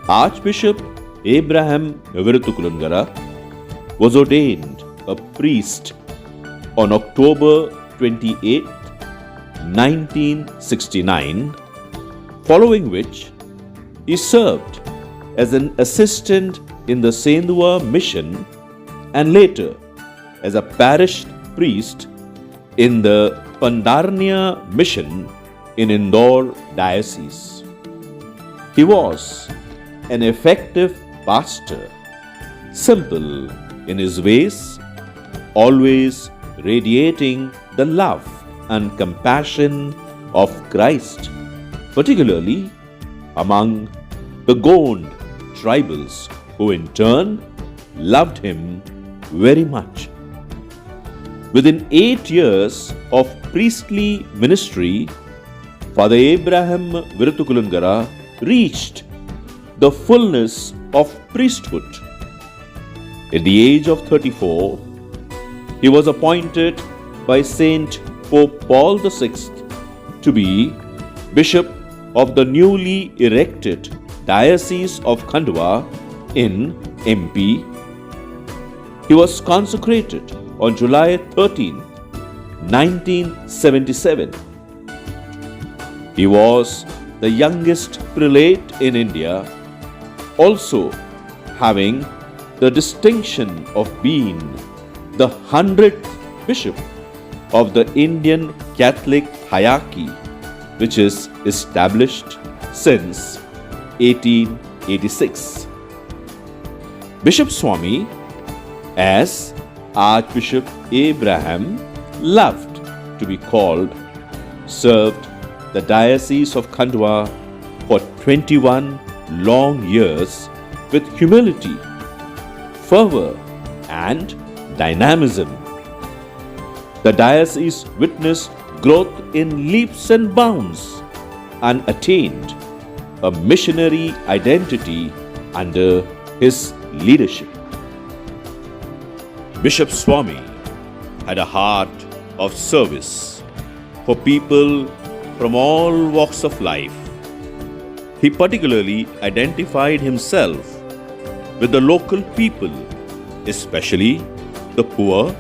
Archbishop Abraham Viruthakulangara was ordained a priest on October 28, 1969, following which he served as an assistant in the Sendua mission and later as a parish priest in the Pandarnia mission in Indore diocese. He was an effective pastor, simple in his ways, always radiating the love and compassion of Christ, particularly among the Gond tribals, who in turn loved him very much. Within 8 years of priestly ministry, Father Abraham Viruthakulangara reached the fullness of priesthood. At the age of 34, he was appointed by Saint Pope Paul VI to be Bishop of the newly erected Diocese of Khandwa in MP. He was consecrated on July 13, 1977. He was the youngest prelate in India, also having the distinction of being the 100th bishop of the Indian Catholic hierarchy, which is established since 1886. Bishop Swami, as Archbishop Abraham loved to be called, served the Diocese of Khandwa for 21 long years with humility, fervor, and dynamism. The diocese witnessed growth in leaps and bounds and attained a missionary identity under his leadership. Bishop Swami had a heart of service for people from all walks of life. He particularly identified himself with the local people, especially the poor,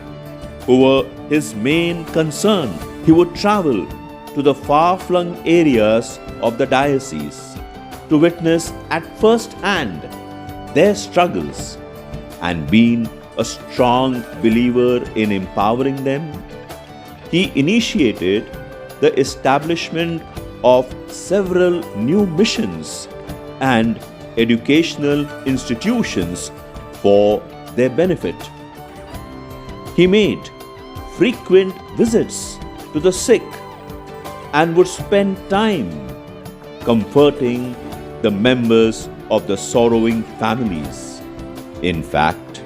who were his main concern. He would travel to the far-flung areas of the diocese to witness at first hand their struggles, and being a strong believer in empowering them, he initiated the establishment of several new missions and educational institutions for their benefit. He made frequent visits to the sick and would spend time comforting the members of the sorrowing families. In fact,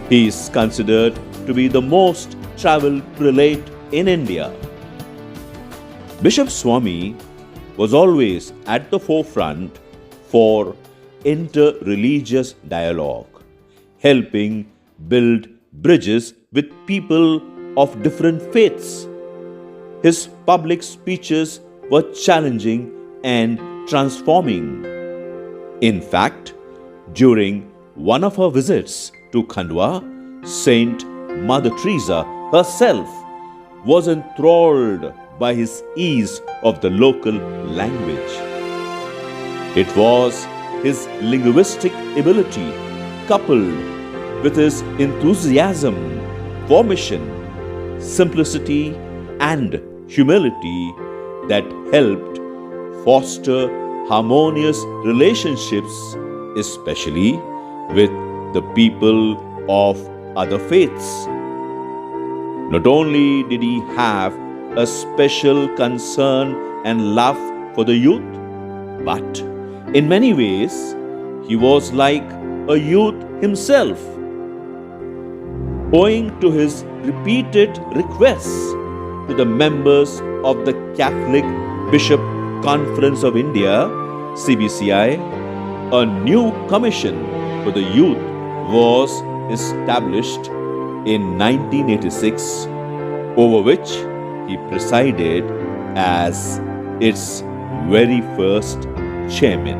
he is considered to be the most traveled prelate in India. Bishop Swami was always at the forefront for inter-religious dialogue, helping build bridges with people of different faiths. His public speeches were challenging and transforming. In fact, during one of her visits to Khandwa, Saint Mother Teresa herself was enthralled by his ease of the local language. It was his linguistic ability coupled with his enthusiasm for mission, simplicity, and humility that helped foster harmonious relationships, especially with the people of other faiths. Not only did he have a special concern and love for the youth, but in many ways, he was like a youth himself. Owing to his repeated requests to the members of the Catholic Bishop Conference of India, CBCI, a new commission for the youth was established in 1986, over which he presided as its very first chairman.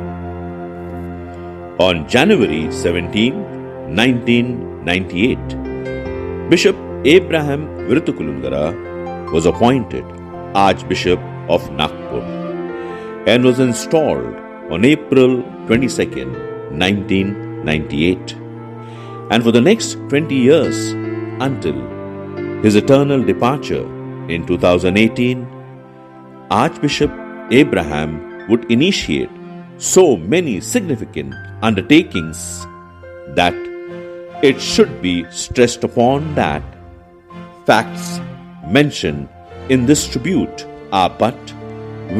On January 17, 1998, Bishop Abraham Viruthakulangara was appointed Archbishop of Nagpur and was installed on April 22, 1998. And for the next 20 years until his eternal departure in 2018, Archbishop Abraham would initiate so many significant undertakings that it should be stressed upon that facts mentioned in this tribute are but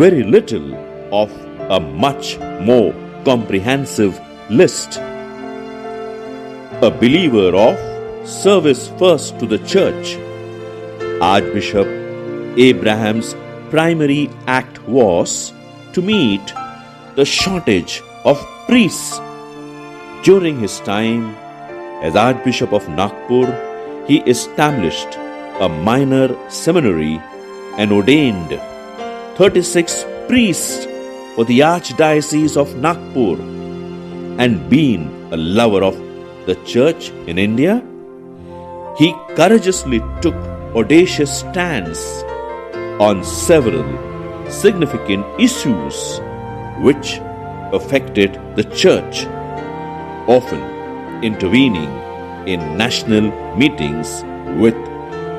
very little of a much more comprehensive list. A believer of service first to the church, Archbishop Abraham's primary act was to meet the shortage of priests. During his time as Archbishop of Nagpur, he established a minor seminary and ordained 36 priests for the Archdiocese of Nagpur. And being a lover of the church in India, he courageously took audacious stands on several significant issues which affected the church, often intervening in national meetings with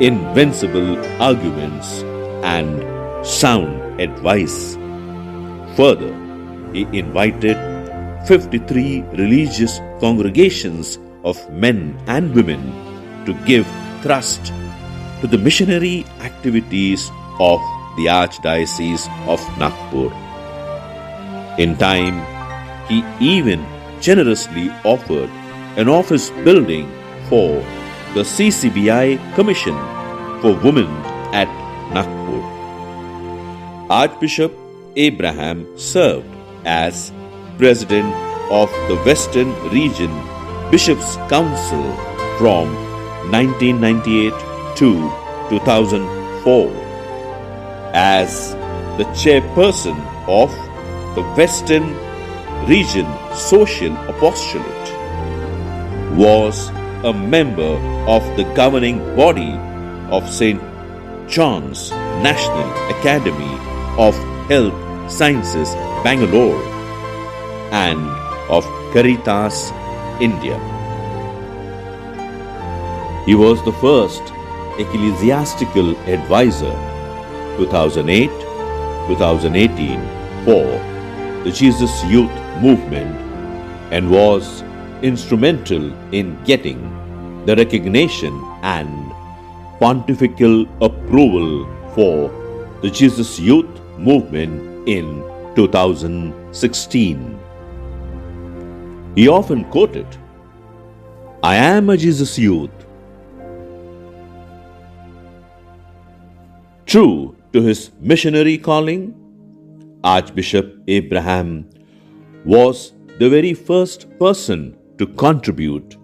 invincible arguments and sound advice. Further, he invited 53 religious congregations of men and women to give thrust to the missionary activities of the Archdiocese of Nagpur. In time, he even generously offered an office building for the CCBI Commission for Women at Nagpur. Archbishop Abraham served as President of the Western Region Bishops' Council from 1998 to 2004, as the chairperson of the Western Region Social Apostolate, was a member of the governing body of St. John's National Academy of Health Sciences, Bangalore, and of Caritas, India. He was the first ecclesiastical advisor 2008-2018 for the Jesus Youth Movement and was instrumental in getting the recognition and pontifical approval for the Jesus Youth Movement in 2016. He often quoted, "I am a Jesus Youth." True to his missionary calling, Archbishop Abraham was the very first person to contribute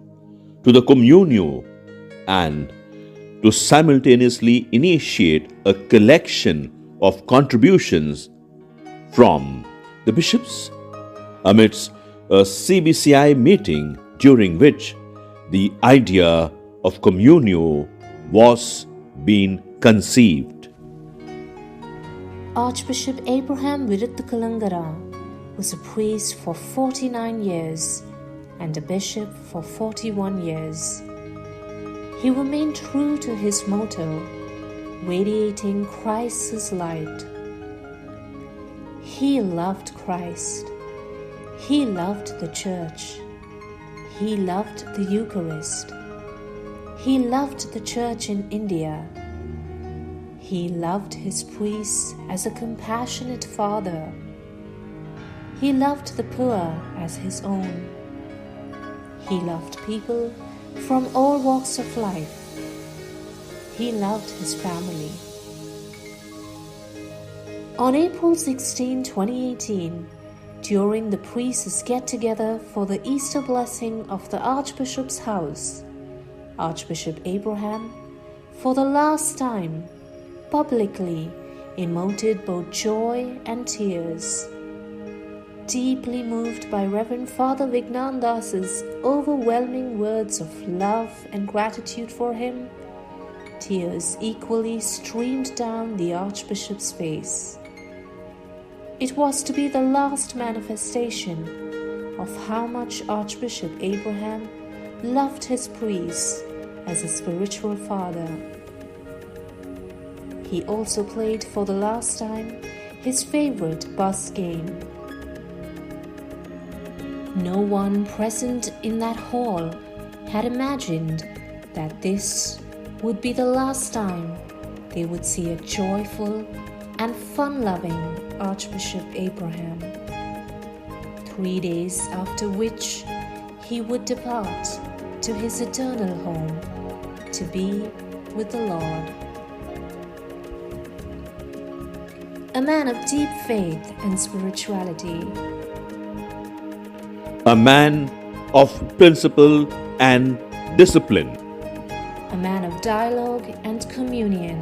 to the Communio and to simultaneously initiate a collection of contributions from the bishops amidst a CBCI meeting during which the idea of Communio was being conceived. Archbishop Abraham Viruthakulangara was a priest for 49 years and a bishop for 41 years. He remained true to his motto, radiating Christ's light. He loved Christ. He loved the church. He loved the Eucharist. He loved the church in India. He loved his priests as a compassionate father. He loved the poor as his own. He loved people from all walks of life. He loved his family. On April 16, 2018, during the priests' get-together for the Easter blessing of the Archbishop's house, Archbishop Abraham, for the last time, publicly emoted both joy and tears. deeply moved by Reverend Father Vignandas's overwhelming words of love and gratitude for him, tears equally streamed down the Archbishop's face. It was to be the last manifestation of how much Archbishop Abraham loved his priest as a spiritual father. He also played for the last time his favorite bus game. No one present in that hall had imagined that this would be the last time they would see a joyful and fun-loving Archbishop Abraham. 3 days after which he would depart to his eternal home to be with the Lord. A man of deep faith and spirituality. A man of principle and discipline. A man of dialogue and communion.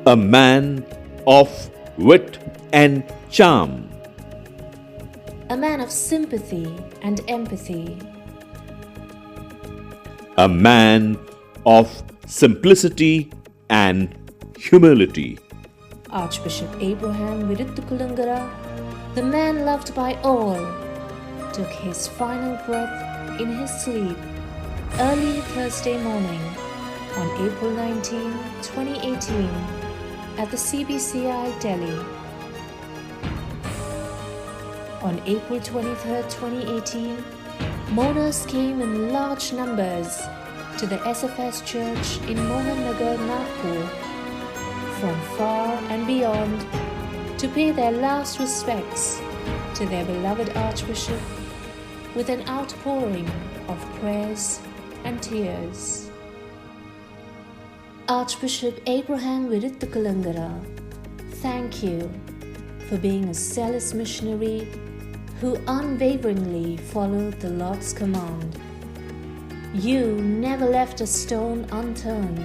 A man of wit and charm. A man of sympathy and empathy. A man of simplicity and humility. Archbishop Abraham Viruthakulangara, the man loved by all, took his final breath in his sleep early Thursday morning on April 19, 2018 at the CBCI, Delhi. On April 23, 2018, mourners came in large numbers to the SFS Church in Mohan Nagar, Nagpur, from far and beyond to pay their last respects to their beloved Archbishop with an outpouring of prayers and tears. Archbishop Abraham Viruthakulangara, thank you for being a zealous missionary who unwaveringly followed the Lord's command. You never left a stone unturned,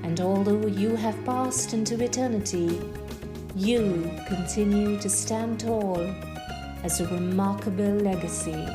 and although you have passed into eternity, you continue to stand tall as a remarkable legacy.